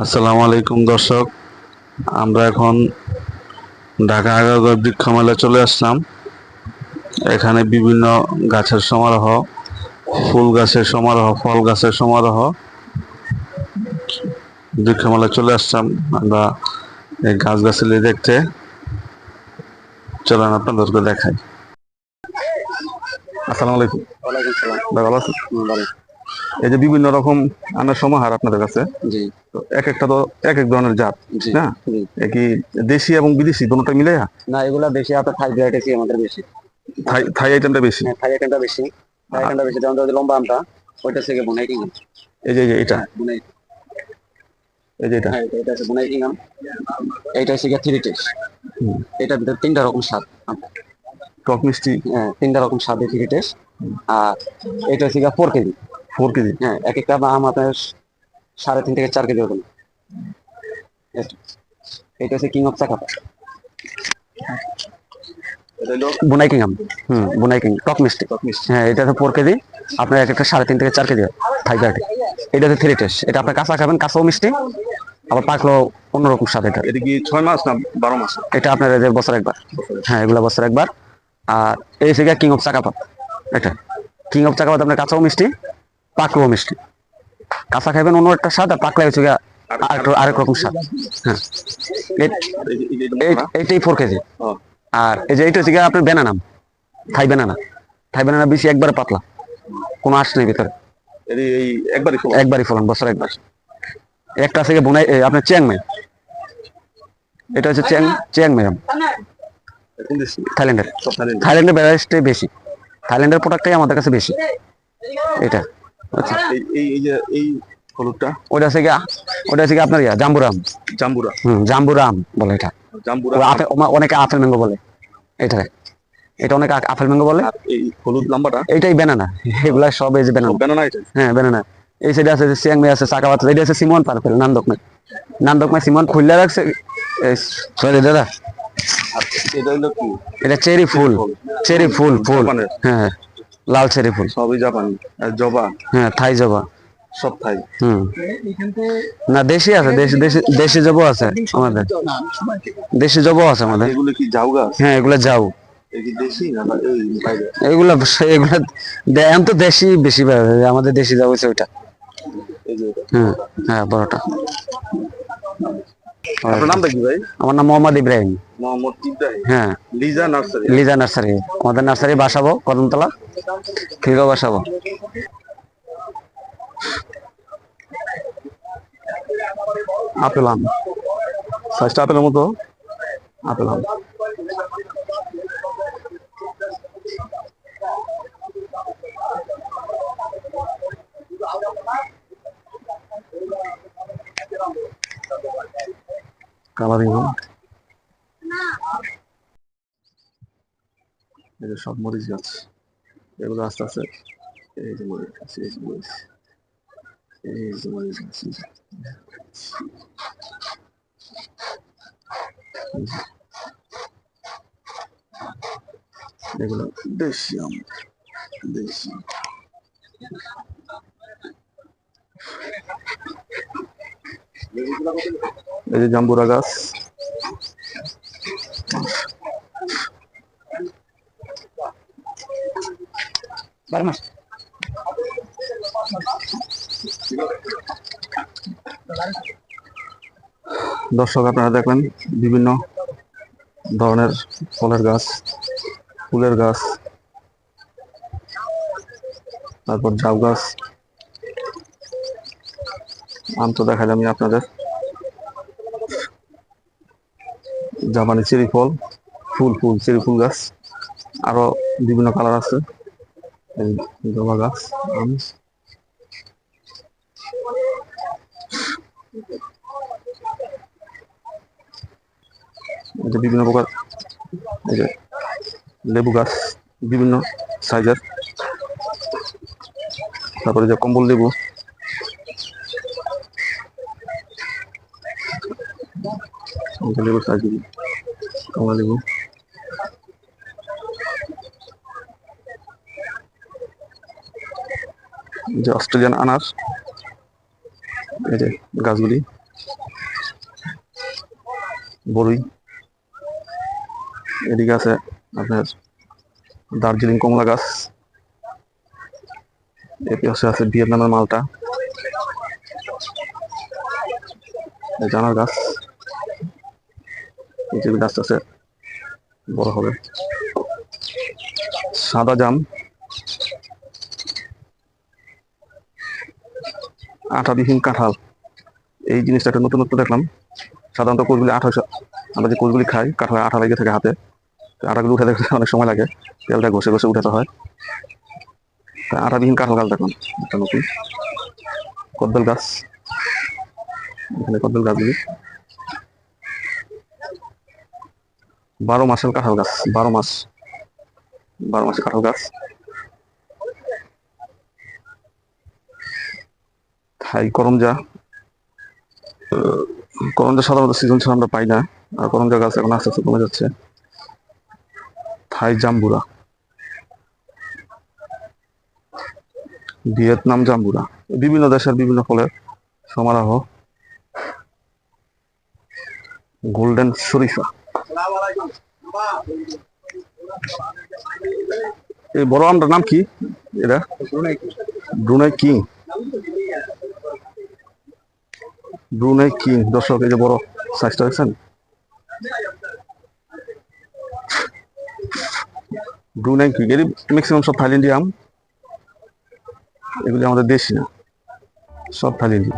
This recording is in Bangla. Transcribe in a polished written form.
আসসালামু আলাইকুম দর্শক, আমরা এখন ঢাকা আগারগাঁও বৃক্ষ মেলায় চলে আসলাম। এখানে বিভিন্ন গাছের সমারোহ, ফুল গাছের সমারোহ, ফল গাছের সমারোহ। বৃক্ষ মেলায় চলে আসলাম আমরা এই গাছগাছালি দেখতে। চলেন আপনাদেরকে দেখাই। আসসালামু আলাইকুম। ওয়ালাইকুম সালাম। ভাই ভালো আছেন? ভালো। এই যে বিভিন্ন রকম আমের সমাহার আপনাদের কাছে, জি তো এক একটা তো এক এক ধরনের জাত, জি না? জি। এ কি দেশি এবং বিদেশি দুটোটা মিলে? না, এগুলা বেশি আপনার থাই ভ্যারাইটি আমাদের বেশি। থাই থাই আইটেমটা বেশি। হ্যাঁ, থাই আইটেমটা বেশি। থাই আইটেমটা বেশি, যেমন ধরো যে লম্বা আমটা, ওইটা থেকে বোনাই কিং। এই যে এটা, হ্যাঁ বোনাই। এই যে এটা। হ্যাঁ, এটা আছে বোনাই কিং। এইটা হচ্ছে গিয়ে থ্রি টেস্ট। এটার ভিতরে তিনটা রকম স্বাদ। টক মিষ্টি। হ্যাঁ, তিনটা রকম স্বাদের থ্রি টেস্ট। আর এটা হচ্ছে গিয়ে 4 কেজি। 4 কেজি। হ্যাঁ, এক একটা আম আপনার 3.5 থেকে 4 কেজি হবে। এটা হচ্ছে কিং অফ চাকাপা। বোনাই কিং আম। বোনাই কিং টক মিষ্টি। হ্যাঁ, এটা তো 4 কেজি, আপনার এক একটা 3.5 থেকে 4 কেজি থাই ভ্যারাইটি। এটা হচ্ছে থ্রি টেস্ট। এটা আপনার কাঁচা খাবেন, কাঁচাও মিষ্টি, আবার পাকলো অন্যরকম স্বাদ। এটা কি 6 মাস না 12 মাস? এটা আপনার এই যে বছর একবার। হ্যাঁ, এগুলা বছর একবার। আর এই হচ্ছে কিং অফ চাকাপাত। এটা কিং অফ চাকাপাত আপনার কাঁচাও মিষ্টি, পাকলেও মিষ্টি। কাঁচা খাবেন অন্য একটা স্বাদ, আর পাকলে হচ্ছে গিয়া আরেক রকম স্বাদ। হ্যাঁ, এইটাই 4 কেজি। আর এই যে এটা হচ্ছে গিয়া আপনার বেনানা, থাই বেনানা। থাই বেনানা বেশি একবারে পাতলা, কোনো আঁশ নেই ভিতরে, এই একবারই ফল। একবারই ফলন, বছর একবার। একটা আছে বোনাই আপনার চিয়াংমাই। এটা হচ্ছে চিয়াংমাই আম, থাইল্যান্ডের। থাইল্যান্ডের ভ্যারাইটি বেশি, থাইল্যান্ডের প্রোডাক্টটাই আমাদের কাছে বেশি। এটা আচ্ছা, এই যে এই হলুদটা, ওটা আছে গিয়া আপনার জাম্বুরাম। জাম্বুরা। জাম্বুরাম বলে এটা। জাম্বুরা। অনেকে আপেল ম্যাঙ্গো বলে এটা। এটা অনেকে আপেল ম্যাঙ্গো বলে। আর এই হলুদ লম্বাটা এইটাই বেনানা। এগুলা সব এই যে বেনানা। বেনানা এটা। হ্যাঁ, বেনানা। এই সাইডে আছে চিয়াংমাই, আছে চাকাপাত, এটা আছে সিমন পার্পেল, নান্দকমাই। নান্দকমাই সিমন খুললে রাখছে। সরি দাদা, আর এটা হলো কি? এটা চেরি ফুল। চেরি ফুল ফুল। জাপানের। হ্যাঁ, লাল চেরি ফুল। সবই জাপানি। আর জবা হ্যাঁ, থাই জবা। সব থাই। না, দেশি আছে, দেশি দেশি দেশি জবও আছে আমাদের। দেশি জবও আছে আমাদের। এগুলো কি জাউ গাছ? হ্যাঁ, এগুলা যাও। এই কি দেশি না এই বাইরে? এগুলা এগুলা এখন তো দেশি বেশি পাওয়া যায়, আমাদের দেশি যাও হচ্ছে ওইটা। এই যে এটা। হ্যাঁ হ্যাঁ, বড়টা। আপনার নামটা কি ভাই? আমার নাম মোহাম্মদ ইব্রাহিম। মোহাম্মদ ইব্রাহিম। হ্যাঁ, লিজা নার্সারি। লিজা নার্সারি। আমাদের নার্সারি বাসাবো কদমতলা, খিলগাঁও বাসাবো। আপেল আম, সাইজটা আপেলের মতো। আপেল আম। কালারিং আম। এই যে সব মরিচ গাছ, এগুলো আস্তে আস্তে। এই যে মরিচ গাছ, এই যে মরিচ, এই যে মরিচ গাছ, এগুলো দেশি আম। দেশি। এই যে জাম্বুরা গাছ। দর্শক, আপনারা দেখবেন বিভিন্ন ধরনের ফলের গাছ, ফুলের গাছ, তারপর ঝাউ গাছ। আম তো দেখালাম আমি আপনাদের। জাপানি চেরি ফল, ফুল ফুল চেরি ফুল গাছ, আরো বিভিন্ন কালার আছে। এই জবা গাছ, আম। এই যে বিভিন্ন প্রকার, এই যে লেবু গাছ, বিভিন্ন সাইজের। তারপরে যে কম্বল লেবু, লেবুর সাইজ, কমলা লেবু। যে অস্ট্রেলিয়ান আনার, এই যে গাছগুলি। বরুই, এদিকে আছে আপনার দার্জিলিং কমলা গাছ, এটি আছে ভিয়েতনামের মালটা, এই জানার গাছ, এই যে গাছ আছে বড় হবে, সাদা জাম, আঠাবিহীন কাঁঠাল, এই জিনিসটা একটা নতুন দেখলাম। সাধারণত কোষগুলি আঠা, আমরা যে কোষগুলি খাই কাঁঠালে আঠা লেগে থাকে হাতে, আটাগুলো উঠে দেখতে অনেক সময় লাগে, তেলটা ঘষে ঘষে উঠাতে হয়। আঠাবিহীন কাঁঠাল গাছ দেখলাম একটা নতুন। কদবেল গাছ, এখানে কদবেল গাছগুলি 12 মাসের কাঁঠাল গাছ, 12 মাসের কাঁঠাল গাছ। থাই করমজা, করমজা সাধারণত সিজন ছাড়া আমরা পাই না, আর করমজা গাছ এখন আস্তে আস্তে কমে যাচ্ছে। থাই জাম্বুরা, ভিয়েতনাম জাম্বুরা, বিভিন্ন দেশের বিভিন্ন ফলের সমারোহ। গোল্ডেন শরীফা, এই বড় আমটার নাম কি? এটা ব্রুনাই কিং, ব্রুনাই কিং। দর্শক এই যে বড় সাইজটা দেখছেন, ব্রুনাই কিং। এর ম্যাক্সিমাম সব থাইল্যান্ডি আম, এগুলি আমাদের দেশি না, সব থাইল্যান্ডি।